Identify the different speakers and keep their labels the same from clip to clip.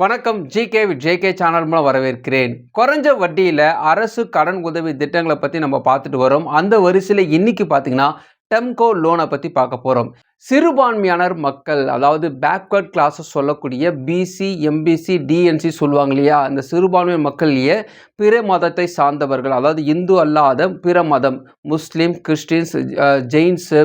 Speaker 1: வணக்கம். GK with JK channel மூலம் வரவேற்கிறேன். குறைஞ்ச வட்டியில் அரசு கடன் உதவி திட்டங்களை பற்றி நம்ம பார்த்துட்டு வரோம். அந்த வரிசையில் இன்னைக்கு பார்த்தீங்கன்னா டெம்கோ லோனை பற்றி பார்க்க போகிறோம். சிறுபான்மையானர் மக்கள், அதாவது பேக்வர்ட் கிளாஸஸ் சொல்லக்கூடிய பிசி, எம்பிசி, டிஎன்சி சொல்லுவாங்க இல்லையா, அந்த சிறுபான்மை மக்கள்லேயே பிற மதத்தை சார்ந்தவர்கள், அதாவது இந்து அல்லாத பிற மதம், முஸ்லீம், கிறிஸ்டின்ஸ், ஜெயின்ஸு,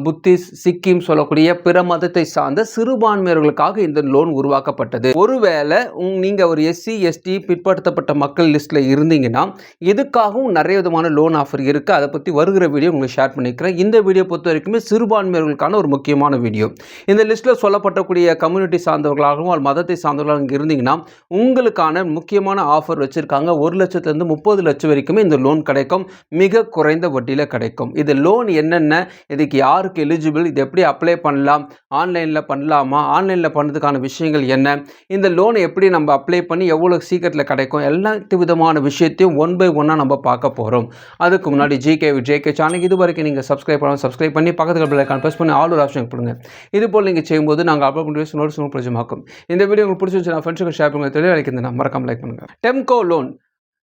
Speaker 1: புத்திஸ்ட், சிக்கிம் சொல்லக்கூடிய பிற மதத்தை சார்ந்த சிறுபான்மையர்களுக்காக இந்த லோன் உருவாக்கப்பட்டது. ஒருவேளை நீங்கள் ஒரு எஸ்சி, எஸ்டி பிற்படுத்தப்பட்ட மக்கள் லிஸ்ட்டில் இருந்தீங்கன்னா இதுக்காகவும் நிறைய விதமான லோன் ஆஃபர் இருக்குது. அதை பற்றி வருகிற வீடியோ உங்களுக்கு ஷேர் பண்ணிக்கிறேன். இந்த வீடியோ பொறுத்த வரைக்குமே சிறுபான்மையர்களுக்கான ஒரு முக்கியமான வீடியோ. இந்த லிஸ்ட்டில் சொல்லப்பட்டக்கூடிய கம்யூனிட்டி சார்ந்தவர்களாகவும் மதத்தை சார்ந்தவர்களாக இங்கே இருந்தீங்கன்னா உங்களுக்கான முக்கியமான ஆஃபர் வச்சுருக்காங்க. 1 லட்சத்துலேருந்து 30 லட்சம் வரைக்குமே இந்த லோன் கிடைக்கும். மிக குறைந்த வட்டியில் கிடைக்கும். இது லோன் என்னென்ன, இதுக்கு யாருக்கு எலிஜிபிள், இது எப்படி அப்ளை பண்ணலாம், ஆன்லைனில் பண்ணலாமா, ஆன்லைனில் பண்ணுறதுக்கான விஷயங்கள் என்ன, இந்த லோனை எப்படி நம்ம அப்ளை பண்ணி எவ்வளோ சீக்கிரத்தில் கிடைக்கும், எல்லா விதமான விஷயத்தையும் ஒன் பை ஒன்னாக நம்ம பார்க்க போகிறோம். அதுக்கு முன்னாடி ஜிகே சேனல் இது வரைக்கும் நீங்கள் சப்ஸ்கிரைப் பண்ணலாம். சப்ஸ்கிரைப் பண்ணி பக்கத்தில் பெல் ஐகான் ப்ரெஸ் பண்ணி ஆல் ஒரு ஆப்ஷன் கொடுங்க. இது போல் நீங்கள் செய்யும்போது நாங்கள் அப்லோட் பண்ணி நோட்ஸ் பிரயோஜனமாக்கும். இந்த வீடியோ உங்களுக்கு பிடிச்சிருந்துச்சுன்னா ஃப்ரெண்ட்ஸுக்கு ஷேர் பண்ணுங்க. தெளிவாக மறக்காம லைக் பண்ணுங்கள். TAMCO loan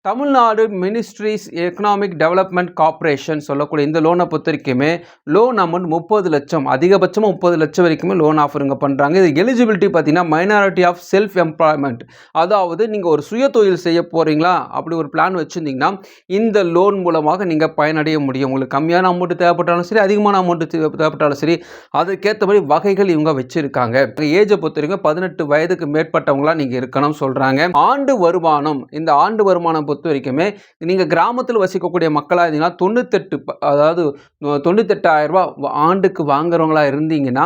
Speaker 1: Tamil Nadu ministries economic development corporation சொல்லக்கூடிய இந்த லோனை பொறுத்த வரைக்குமே லோன் அமௌண்ட் 30 லட்சம், அதிகபட்சமாக 30 லட்சம் வரைக்குமே லோன் ஆஃபருங்க பண்ணுறாங்க. இது எலிஜிபிலிட்டி பார்த்தீங்கன்னா மைனாரிட்டி ஆஃப் செல்ஃப் எம்ப்ளாய்மெண்ட், அதாவது நீங்கள் ஒரு சுய தொழில் செய்ய போகிறீங்களா அப்படி ஒரு பிளான் வச்சுருந்தீங்கன்னா இந்த லோன் மூலமாக நீங்கள் பயனடைய முடியும். உங்களுக்கு கம்மியான அமௌண்ட் தேவைப்பட்டாலும் சரி, அதிகமான அமௌண்ட் தேவைப்பட்டாலும் சரி, அதுக்கேற்ற மாதிரி வகைகள் இவங்க வச்சுருக்காங்க. ஏஜை பொறுத்த வரைக்கும் 18 வயதுக்கு மேற்பட்டவங்களா நீங்கள் இருக்கணும் சொல்கிறாங்க. ஆண்டு வருமானம், இந்த ஆண்டு வருமானம் பொறுத்த வரைக்குமே நீங்கள் கிராமத்தில் வசிக்கக்கூடிய மக்களாக இருந்தீங்கன்னா 98,000 ரூபாய் ஆண்டுக்கு வாங்குறவங்களா இருந்தீங்கன்னா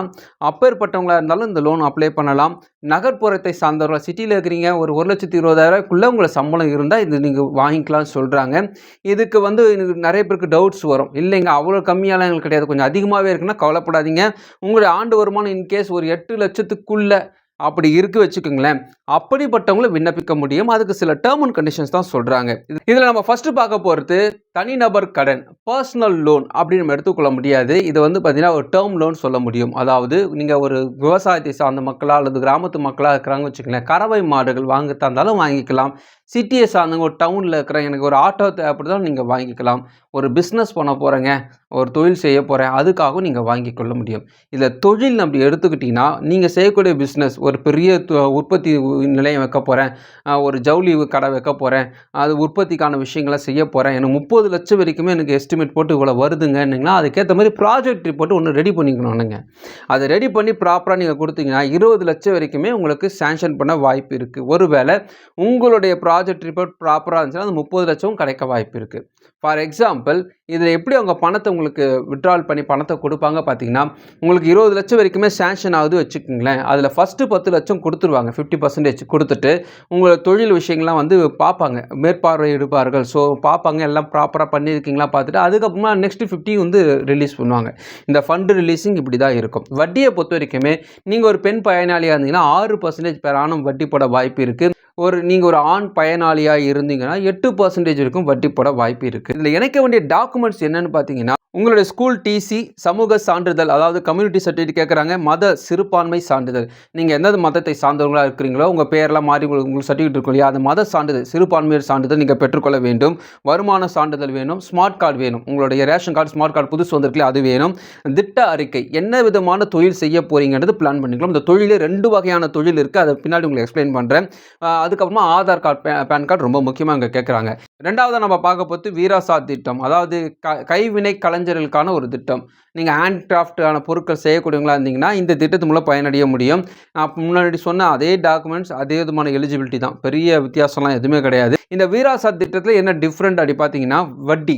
Speaker 1: அப்பேற்பட்டவங்களா இருந்தாலும் இந்த லோன் அப்ளை பண்ணலாம். நகர்ப்புறத்தை சார்ந்தவர்கள், சிட்டியில் இருக்கிறீங்க, ஒரு 1,20,000 உங்களை சம்பளம் இருந்தால் இது நீங்கள் வாங்கிக்கலாம்னு சொல்கிறாங்க. இதுக்கு நிறைய பேருக்கு டவுட்ஸ் வரும். இல்லைங்க அவ்வளோ கம்மியாலாம் எங்களுக்கு கிடையாது, கொஞ்சம் அதிகமாகவே இருக்குன்னா கவலைப்படாதீங்க. உங்களுடைய ஆண்டு வருமானம் இன்கேஸ் ஒரு 8 லட்சத்துக்குள்ளே அப்படி இருக்கு வச்சுக்கோங்களேன், அப்படிப்பட்டவங்களை விண்ணப்பிக்க முடியும். அதுக்கு சில டேர்ம் அண்ட் கண்டிஷன்ஸ் தான் சொல்கிறாங்க. இதில் நம்ம ஃபஸ்ட்டு பார்க்க போகிறது தனிநபர் கடன், பர்சனல் லோன் அப்படின்னு நம்ம எடுத்துக்கொள்ள முடியாது. இது பார்த்தீங்கன்னா ஒரு டேர்ம் லோன் சொல்ல முடியும். அதாவது நீங்கள் ஒரு விவசாயத்தை சார்ந்த மக்களாக அல்லது கிராமத்து மக்களாக இருக்கிறாங்க வச்சுக்கோங்களேன், கறவை மாடுகள் வாங்க தந்தாலும் வாங்கிக்கலாம். சிட்டியை சார்ந்தவங்க ஒரு டவுனில் இருக்கிற எனக்கு ஒரு ஆட்டோ தேவைப்படுதாலும் நீங்கள் வாங்கிக்கலாம். ஒரு பிஸ்னஸ் பண்ண போகிறேங்க, ஒரு தொழில் செய்ய போகிறேன், அதுக்காகவும் நீங்கள் வாங்கி கொள்ள முடியும். இதில் தொழில் அப்படி எடுத்துக்கிட்டிங்கன்னா நீங்கள் செய்யக்கூடிய பிஸ்னஸ், ஒரு பெரிய உற்பத்தி நிலையம் வைக்க போகிறேன், ஒரு ஜவுளி கடை வைக்க போகிறேன், அது உற்பத்திக்கான விஷயங்களை செய்ய போகிறேன், எனக்கு 30 லட்சம் வரைக்குமே எனக்கு எஸ்டிமேட் போட்டு இவ்வளோ வருதுங்கன்னா அதுக்கேற்ற மாதிரி ப்ராஜெக்ட் ரிப்போர்ட் ஒன்று ரெடி பண்ணிக்கணும்னுங்க. அதை ரெடி பண்ணி ப்ராப்பராக நீங்கள் கொடுத்தீங்கன்னா 20 லட்சம் வரைக்குமே உங்களுக்கு சேங்ஷன் பண்ண வாய்ப்பு இருக்குது. ஒருவேளை உங்களுடைய ப்ராஜெக்ட் ரிப்போர்ட் ப்ராப்பராக இருந்துச்சுன்னா அந்த 30 லட்சம் கிடைக்க வாய்ப்பு இருக்குது. ஃபார் எக்ஸாம்பிள் இதில் எப்படி அவங்க பணத்தை உங்களுக்கு விட்ரால் பண்ணி பணத்தை கொடுப்பாங்க பார்த்தீங்கன்னா, உங்களுக்கு 20 லட்சம் வரைக்குமே சேங்ஷன் ஆகுது வச்சுக்கோங்களேன். அதில் ஃபஸ்ட்டு 10 லட்சம் கொடுத்துருவாங்க, 50% கொடுத்துட்டு உங்களை தொழில் விஷயங்கள்லாம் பார்ப்பாங்க, மேற்பார்வையிடுவார்கள். ஸோ பார்ப்பாங்க எல்லாம் ப்ராப்பராக பண்ணியிருக்கீங்களா பார்த்துட்டு அதுக்கப்புறமா நெக்ஸ்ட்டு 50 ரிலீஸ் பண்ணுவாங்க. இந்த ஃபண்டு ரிலீஸிங் இப்படி தான் இருக்கும். வட்டியை பொறுத்த வரைக்குமே நீங்கள் ஒரு பெண் பயனாளியாக இருந்தீங்கன்னா 6% பெர் ஆனம் வட்டி போட வாய்ப்பு இருக்குது. நீங்கள் ஒரு ஆண் பயனாளியாக இருந்தீங்கன்னா 8% வரைக்கும் வட்டி போட வாய்ப்பு இருக்குது. இதில் இணைக்க வேண்டிய டாக்குமெண்ட்ஸ் என்னன்னு பார்த்தீங்கன்னா, உங்களுடைய ஸ்கூல் டிசி, சமூக சான்றிதழ், அதாவது கம்யூனிட்டி சர்டிஃபிகேட் கேட்குறாங்க, மத சிறுபான்மை சான்றிதழ், நீங்கள் எந்த மதத்தை சார்ந்தவங்களாக இருக்கிறீங்களோ உங்கள் பேரெல்லாம் மாறி உங்களுக்கு சர்டிஃபிகேட் இருக்கும் இல்லையா, அந்த மத சான்றிதழ், சிறுபான்மையர் சான்றிதழ் நீங்கள் பெற்றுக்கொள்ள வேண்டும். வருமான சான்றிதழ் வேணும். ஸ்மார்ட் கார்டு வேணும். உங்களுடைய ரேஷன் கார்டு, ஸ்மார்ட் கார்டு புதுசு வந்திருக்குல்ல அது வேணும். திட்ட அறிக்கை, என்ன விதமான தொழில் செய்ய போகிறீங்கன்றது பிளான் பண்ணிக்கலாம். இந்த தொழிலே 2 வகையான தொழில் இருக்குது, அதை பின்னாடி உங்களுக்கு எக்ஸ்பிளைன் பண்ணுறேன். அதுக்கப்புறமா ஆதார் கார்டு, பேன் கார்டு ரொம்ப முக்கியமாக இங்கே கேட்குறாங்க. ரெண்டாவது நம்ம பார்க்க போது வீராசாத் திட்டம், அதாவது கைவினை கலைஞர்களுக்கான ஒரு திட்டம். நீங்கள் ஹேண்ட் கிராஃப்டான பொருட்கள் செய்யக்கூடியவங்களா இருந்தீங்கன்னா இந்த திட்டத்து மூலம் பயனடைய முடியும். நான் முன்னாடி சொன்ன அதே டாக்குமெண்ட்ஸ், அதே விதமான எலிஜிபிலிட்டி தான், பெரிய வித்தியாசம்லாம் எதுவுமே கிடையாது. இந்த வீராசாத் திட்டத்தில் என்ன டிஃப்ரெண்ட் அப்படி பார்த்தீங்கன்னா, வட்டி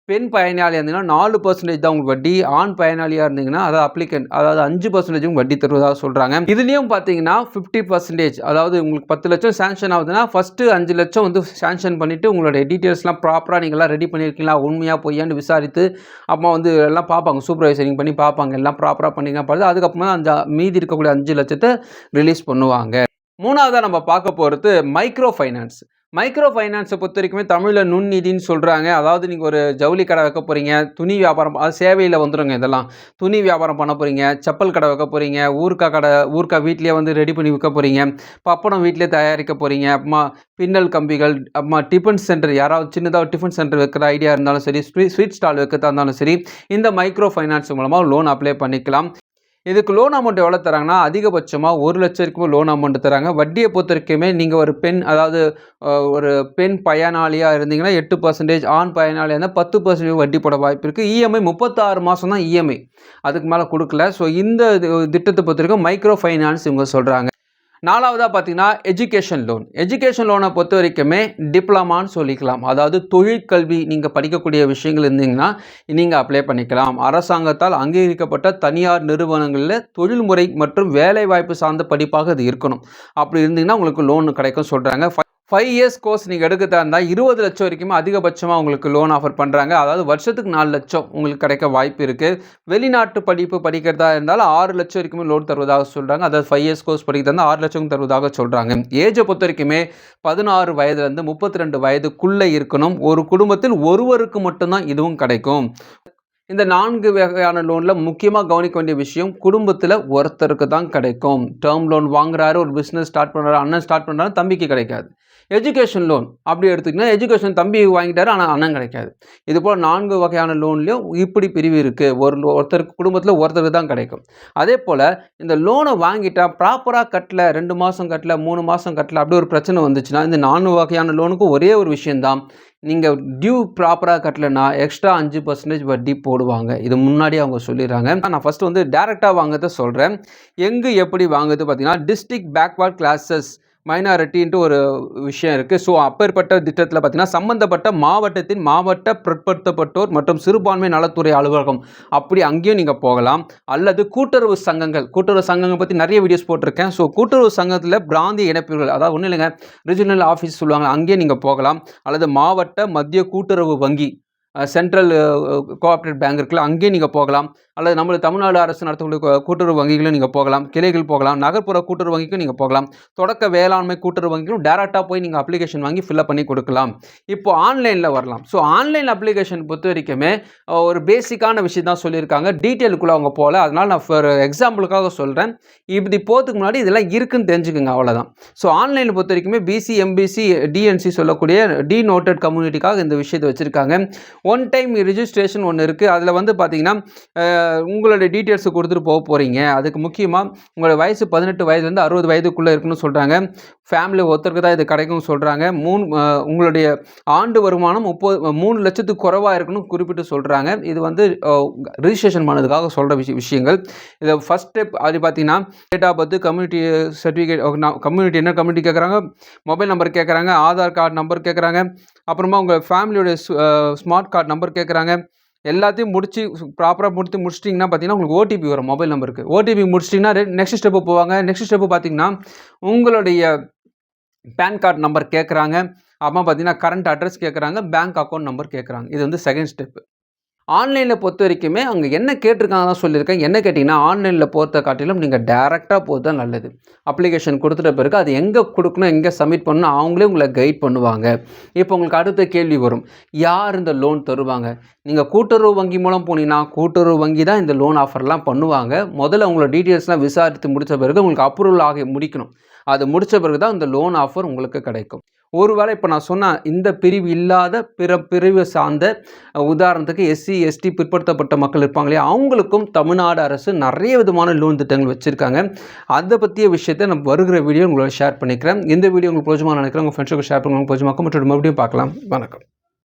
Speaker 1: பெண் பயனாளியாக இருந்தீங்கன்னா 4% தான் உங்களுக்கு வட்டி, ஆண் பயனாளியாக இருந்தீங்கன்னா அதாவது அப்ளிகன்ட் அதாவது 5% வட்டி தருவதாக சொல்கிறாங்க. இதுலேயும் பார்த்தீங்கன்னா 50%, அதாவது உங்களுக்கு 10 லட்சம் சேங்ஷன் ஆகுதுன்னா ஃபஸ்ட்டு 5 லட்சம் சேங்ஷன் பண்ணிவிட்டு உங்களுடைய டீட்டெயில்ஸ்லாம் ப்ராப்பராக நீங்கள்லாம் ரெடி பண்ணியிருக்கீங்களா, உண்மையாக பொய்யான்னு விசாரித்து அப்புறமா எல்லாம் பார்ப்பாங்க, சூப்பர்வைசரிங் பண்ணி பார்ப்பாங்க, எல்லாம் ப்ராப்பராக பண்ணிங்க பார்த்து அதுக்கப்புறமா அந்த மீதி இருக்கக்கூடிய 5 லட்சத்தை ரிலீஸ் பண்ணுவாங்க. மூணாவதாக நம்ம பார்க்க போகிறது மைக்ரோ ஃபைனான்ஸ். மைக்ரோ ஃபைனான்ஸை பொறுத்த வரைக்குமே தமிழில் நுண்நிதின்னு சொல்கிறாங்க. அதாவது நீங்கள் ஒரு ஜவுளி கடை வைக்க போகிறீங்க, துணி வியாபாரம் அது சேவையில் வந்துடுங்க இதெல்லாம். துணி வியாபாரம் பண்ண போகிறீங்க, செப்பல் கடை வைக்க போகிறீங்க, ஊறுகாய் வீட்டிலேயே வந்து ரெடி பண்ணி விற்க போகிறீங்க, பப்படம் வீட்டிலே தயாரிக்க போகிறீங்க, அப்புறமா பின்னல் கம்பிகள், அப்புறமா டிஃபன் சென்டர் யாராவது சின்னதாக டிஃபன் சென்டர் வைக்கிற ஐடியா இருந்தாலும் சரி, ஸ்வீட் ஸ்டால் வைக்கிறதா இருந்தாலும் சரி, இந்த மைக்ரோ ஃபைனான்ஸ் மூலமாக லோன் அப்ளை பண்ணிக்கலாம். இதுக்கு லோன் அமௌண்ட் எவ்வளோ தராங்கன்னா, அதிகபட்சமாக 1 லட்சம் வரைக்கும் லோன் அமௌண்ட் தராங்க. வட்டியை பொறுத்த வரைக்குமே நீங்கள் ஒரு பெண், அதாவது ஒரு பெண் பயனாளியாக இருந்தீங்கன்னா 8%, ஆண் பயனாளியாக இருந்தால் 10% வட்டி போட வாய்ப்பு இருக்குது. இஎம்ஐ 36 மாதம் தான் இஎம்ஐ, அதுக்கு மேலே கொடுக்கல. ஸோ இந்த திட்டத்தை பொறுத்த வரைக்கும் மைக்ரோ ஃபைனான்ஸ் இவங்க சொல்கிறாங்க. 4வதாக பார்த்தீங்கன்னா எஜுகேஷன் லோன். எஜுகேஷன் லோனை பொறுத்த வரைக்குமே டிப்ளமான்னு சொல்லிக்கலாம். அதாவது தொழிற்கல்வி நீங்கள் படிக்கக்கூடிய விஷயங்கள் இருந்தீங்கன்னா நீங்கள் அப்ளை பண்ணிக்கலாம். அரசாங்கத்தால் அங்கீகரிக்கப்பட்ட தனியார் நிறுவனங்களில் தொழில்முறை மற்றும் வேலைவாய்ப்பு சார்ந்த படிப்பாக இது இருக்கணும். அப்படி இருந்தீங்கன்னா உங்களுக்கு லோன் கிடைக்கும் சொல்கிறாங்க. 5 இயர்ஸ் கோர்ஸ் நீங்கள் எடுக்கிறதா இருந்தால் 20 லட்சம் வரைக்குமே அதிகபட்சமாக உங்களுக்கு லோன் ஆஃபர் பண்ணுறாங்க. அதாவது வருஷத்துக்கு 4 லட்சம் உங்களுக்கு கிடைக்க வாய்ப்பு இருக்குது. வெளிநாட்டு படிப்பு படிக்கிறதா இருந்தாலும் 6 லட்சம் வரைக்குமே லோன் தருவதாக சொல்கிறாங்க. அதாவது 5 இயர்ஸ் கோர்ஸ் படிக்கிறதா இருந்தால் 6 லட்சம் தருவதாக சொல்கிறாங்க. ஏஜை பொறுத்த வரைக்குமே 16 வயதுலேருந்து 32 வயதுக்குள்ளே இருக்கணும். ஒரு குடும்பத்தில் ஒருவருக்கு மட்டும்தான் இதுவும் கிடைக்கும். இந்த 4 வகையான லோனில் முக்கியமாக கவனிக்க வேண்டிய விஷயம், குடும்பத்தில் ஒருத்தருக்கு தான் கிடைக்கும். டேர்ம் லோன் வாங்குறாரு, ஒரு பிஸ்னஸ் ஸ்டார்ட் பண்ணுறாரு, அண்ணன் ஸ்டார்ட் பண்ணுறாரு, தம்பிக்கு கிடைக்காது. எஜுகேஷன் லோன் அப்படி எடுத்துக்கிட்டிங்கன்னா எஜுகேஷன் தம்பி வாங்கிட்டாரு, ஆனால் அண்ணன் கிடைக்காது. இதுபோல் 4 வகையான லோன்லேயும் இப்படி பிரிவு இருக்குது. ஒருத்தருக்கு குடும்பத்தில் ஒருத்தருக்கு தான் கிடைக்கும். அதே போல் இந்த லோனை வாங்கிட்டா ப்ராப்பராக கட்டல, 2 மாதம் கட்டல, 3 மாதம் கட்டல, அப்படி ஒரு பிரச்சனை வந்துச்சுன்னா இந்த 4 வகையான லோனுக்கும் ஒரே ஒரு விஷயந்தான், நீங்கள் டியூ ப்ராப்பராக கட்டலைன்னா எக்ஸ்ட்ரா 5% வட்டி போடுவாங்க. இது முன்னாடியே அவங்க சொல்லிடுறாங்க. நான் ஃபஸ்ட்டு வந்து டேரெக்டாக வாங்குறத சொல்கிறேன். எங்கே எப்படி வாங்குறது பார்த்தீங்கன்னா, டிஸ்ட்ரிக்ட் பேக்வர்ட் கிளாஸஸ் மைனாரிட்டின்ட்டு ஒரு விஷயம் இருக்குது. ஸோ அப்பேற்பட்ட திட்டத்தில் பார்த்தீங்கன்னா சம்பந்தப்பட்ட மாவட்டத்தின் மாவட்ட பிற்படுத்தப்பட்டோர் மற்றும் சிறுபான்மை நலத்துறை அலுவலகம், அப்படி அங்கேயும் நீங்கள் போகலாம். அல்லது கூட்டுறவு சங்கங்கள் பற்றி நிறைய வீடியோஸ் போட்டிருக்கேன். ஸோ கூட்டுறவு சங்கத்தில் பிராந்திய இணைப்புகள், அதாவது ஒன்றும் இல்லைங்க, ரீஜனல் ஆஃபீஸ் சொல்லுவாங்க, அங்கேயும் நீங்கள் போகலாம். அல்லது மாவட்ட மத்திய கூட்டுறவு வங்கி, சென்ட்ரல் கோஆப்ரேட்டிவ் பேங்க் இருக்குல்ல, அங்கேயும் நீங்கள் போகலாம். அல்லது நம்மளுக்கு தமிழ்நாடு அரசு நடத்தக்கூடிய கூட்டுறவு வங்கிகளும் நீங்கள் போகலாம், கிளைகள் போகலாம், நகர்ப்புற கூட்டுறவு வங்கிக்கும் நீங்கள் போகலாம், தொடக்க வேளாண்மை கூட்டுறவு வங்கிக்கும் டேரெக்டாக போய் நீங்கள் அப்ளிகேஷன் வாங்கி ஃபில்அப் பண்ணி கொடுக்கலாம். இப்போ ஆன்லைனில் வரலாம். ஸோ ஆன்லைன் அப்ளிகேஷன் பொறுத்த வரைக்குமே ஒரு பேசிக்கான விஷயம் தான் சொல்லியிருக்காங்க, டீட்டெயிலுக்குள்ளே அவங்க போகல. அதனால் நான் ஃபார் எக்ஸாம்பிளுக்காக சொல்கிறேன். இப்படி போகிறதுக்கு முன்னாடி இதெல்லாம் இருக்குன்னு தெரிஞ்சுக்கோங்க, அவ்வளோதான். ஸோ ஆன்லைனில் பொறுத்த வரைக்குமே பிசி, எம்பிசி, டிஎன்சி சொல்லக்கூடிய டி நோட்டட் கம்யூனிட்டிக்காக இந்த விஷயத்தை வச்சுருக்காங்க. ஒன் டைம் ரிஜிஸ்ட்ரேஷன் ஒன்று இருக்குது. அதில் வந்து பார்த்தீங்கன்னா உங்களுடைய டீட்டெயில்ஸை கொடுத்துட்டு போக போகிறீங்க. அதுக்கு முக்கியமாக உங்களோட வயசு 18 வயதுலேருந்து 60 வயதுக்குள்ளே இருக்குன்னு சொல்கிறாங்க. ஃபேமிலி ஒருத்தருக்கு தான் இது கிடைக்கும்னு சொல்கிறாங்க. உங்களுடைய ஆண்டு வருமானம் 3 லட்சத்துக்கு குறைவாக இருக்குன்னு குறிப்பிட்டு சொல்கிறாங்க. இது வந்து ரிஜிஸ்ட்ரேஷன் பண்ணதுக்காக சொல்கிற விஷயங்கள். இதை ஃபஸ்ட் ஸ்டெப் அது பார்த்தீங்கன்னா date of birth, community certificate, community என்ன கம்யூனிட்டி கேட்குறாங்க, மொபைல் நம்பர் கேட்குறாங்க, ஆதார் கார்டு நம்பர் கேட்குறாங்க, அப்புறமா உங்கள் ஃபேமிலியோடைய ஸ்மார்ட் கார்டு நம்பர் கேட்குறாங்க. எல்லாத்தையும் ப்ராப்பராக முடிச்சிட்டிங்கன்னா பார்த்தீங்கன்னா உங்களுக்கு ஓடிபி வரும் மொபைல் நம்பருக்கு. ஓடிபி முடிச்சிட்டிங்கன்னா நெக்ஸ்ட் ஸ்டெப்பு போவாங்க. நெக்ஸ்ட் ஸ்டெப்பு பார்த்தீங்கன்னா உங்களுடைய பேன் கார்டு நம்பர் கேட்குறாங்க. அப்புறமா பார்த்தீங்கன்னா கரண்ட் அட்ரஸ் கேட்குறாங்க, பேங்க் அக்கௌண்ட் நம்பர் கேட்குறாங்க. இது வந்து செகண்ட் ஸ்டெப்பு. ஆன்லைனில் பொறுத்த வரைக்குமே அவங்க என்ன கேட்டிருக்காங்க தான் சொல்லியிருக்கேன். என்ன கேட்டிங்கன்னா, ஆன்லைனில் போகிறத காட்டிலும் நீங்கள் டேரெக்டாக போகிறது தான் நல்லது. அப்ளிகேஷன் கொடுத்துட்ட பிறகு அது எங்கே கொடுக்கணும், எங்கே சப்மிட் பண்ணணும், அவங்களே உங்களை கைட் பண்ணுவாங்க. இப்போ உங்களுக்கு அடுத்த கேள்வி வரும், யார் இந்த லோன் தருவாங்க? நீங்கள் கூட்டுறவு வங்கி மூலம் போனீங்கன்னா கூட்டுறவு வங்கி தான் இந்த லோன் ஆஃபர்லாம் பண்ணுவாங்க. முதல்ல உங்களோட டீட்டெயில்ஸ்லாம் விசாரித்து முடித்த பிறகு உங்களுக்கு அப்ரூவல் ஆகி முடிக்கணும். அது முடித்த பிறகு தான் இந்த லோன் ஆஃபர் உங்களுக்கு கிடைக்கும். ஒருவேளை இப்போ நான் சொன்ன இந்த பிரிவு இல்லாத பிற பிரிவு சார்ந்த, உதாரணத்துக்கு எஸ்சி, எஸ்டி பிற்படுத்தப்பட்ட மக்கள் இருப்பாங்க இல்லையா, அவங்களுக்கும் தமிழ்நாடு அரசு நிறைய விதமான லோன் திட்டங்கள் வச்சுருக்காங்க. அதை பற்றிய விஷயத்தை நம்ம வருகிற வீடியோ உங்களோட ஷேர் பண்ணிக்கிறேன். இந்த வீடியோ உங்களுக்கு பிரோஜனமாக நினைக்கிறேன். உங்கள் ஃப்ரெண்ட்ஸுக்கு ஷேர் பண்ணுவாங்க, பிரோஜனமாக்கும். மற்றொரு மறுபடியும் பார்க்கலாம். வணக்கம்.